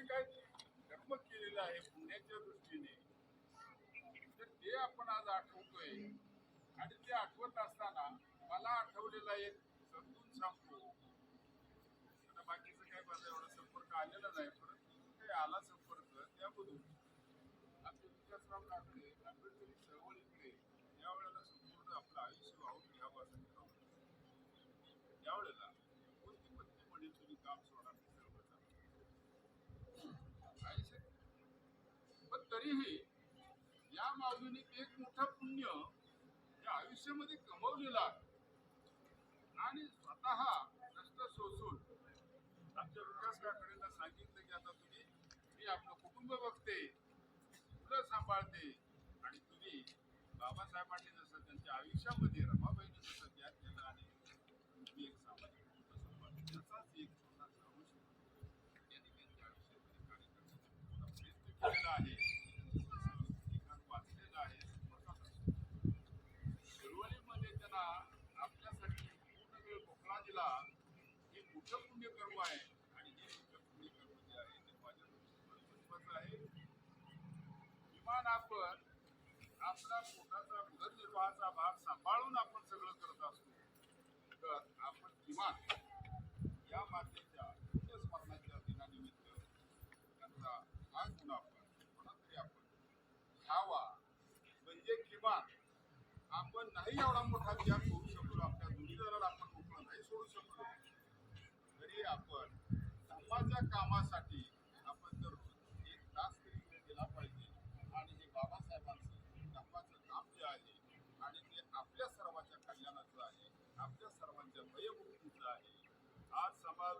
काय कर्म केलेलं आहे पुण्याच्या दृष्टीने, तर ते आपण आज आठवतोय. आणि ते आठवत असताना मला आठवलेला एक समजून सांगतो. आता बाकीचं काय माझा एवढा संपर्क आलेला नाही, परंतु काही आला संपर्क त्यामधून आपले विकासराव काकडे आंबेडकरी चळवळीकडे त्यावेळेला संपूर्ण आपलं आयुष्य वाहून घ्यावं असं ठरवलं. त्यावेळेला कोणती पत्नी म्हणेल तुम्ही काम सोडा मी सर्व आयुष्य. पण तरीही या माऊलीने एक मोठं पुण्य या आयुष्यामध्ये कमवलेलं आहे. आणि स्वतः कष्ट सोसून आमच्या विकास काकडेंना सांगितलं की आता तुम्ही, मी आपलं कुटुंब बघते, मुलं सांभाळते, आणि तुम्ही बाबासाहेबांनी जसं त्यांच्या आयुष्यामध्ये रमाबाईने जसं त्याग केला आणि तुम्ही एक सामाजिक कुटुंब सांभाळते, त्याचाच एक छोटासा अंश त्यांनी त्यांच्या आयुष्यामध्ये कार्य करण्याचा प्रयत्न केलेला आहे. ठिकाण वाचलेलं आहे. चळवळीमध्ये त्यांना आपल्यासाठी पूर्ण वेळ मोकळा दिला. हे मोठं पुण्यकर्म आहे. आणि हे मोठं पुण्यकर्म जे आहे ते माझ्या महत्वाचं आहे. किमान आपण आपला पोटाचा उदरनिर्वाहाचा भाग सांभाळून आपण सगळं करत असतो, तर आपण किमान या मातेच्या स्मरणाच्या दिनानिमित्त त्यांचा हा गुण आपण कोणातरी आपण घ्यावा. म्हणजे किमान आपण नाही एवढा मोठा त्याग करू शकलो, आपल्या जोडीदाराला आपण मोकळं नाही सोडू शकलो, तरी आपण धर्माच्या कामासाठी आपण जर एक तास तरी वेळ दिला पाहिजे. आणि हे बाबासाहेबांचं धर्माचं काम जे आहे आणि ते आपल्या सर्वांच्या कल्याणाचं आहे, आपल्या सर्वांच्या भयमुक्तीचं आहे. आज समाज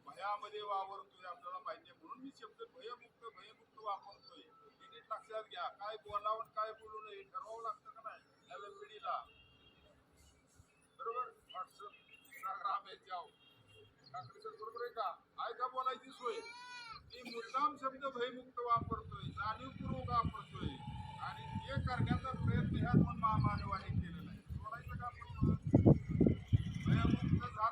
भयामध्ये वावरतोय आपल्याला माहिती आहे, म्हणून मी शब्द भयमुक्त भयमुक्त वापरतोय. हे नीट लक्षात घ्या. काय बोलावं काय बोलू नये ठरवावं लागतं का नाही नव्या पिढीला, बरोबर? व्हॉट्सअप इंस्टाग्राम याच्यावर काकडीचं बरोबर आहे का? आहे का बोलायची सोय? मी मुद्दाम शब्द भयमुक्त वापरतोय, जाणीवपूर्वक वापरतोय, आणि हे करण्याचा प्रयत्न ह्या दोन महामानवाने केलेला आहे. सोडायचं का आपण? भयमुक्त झाला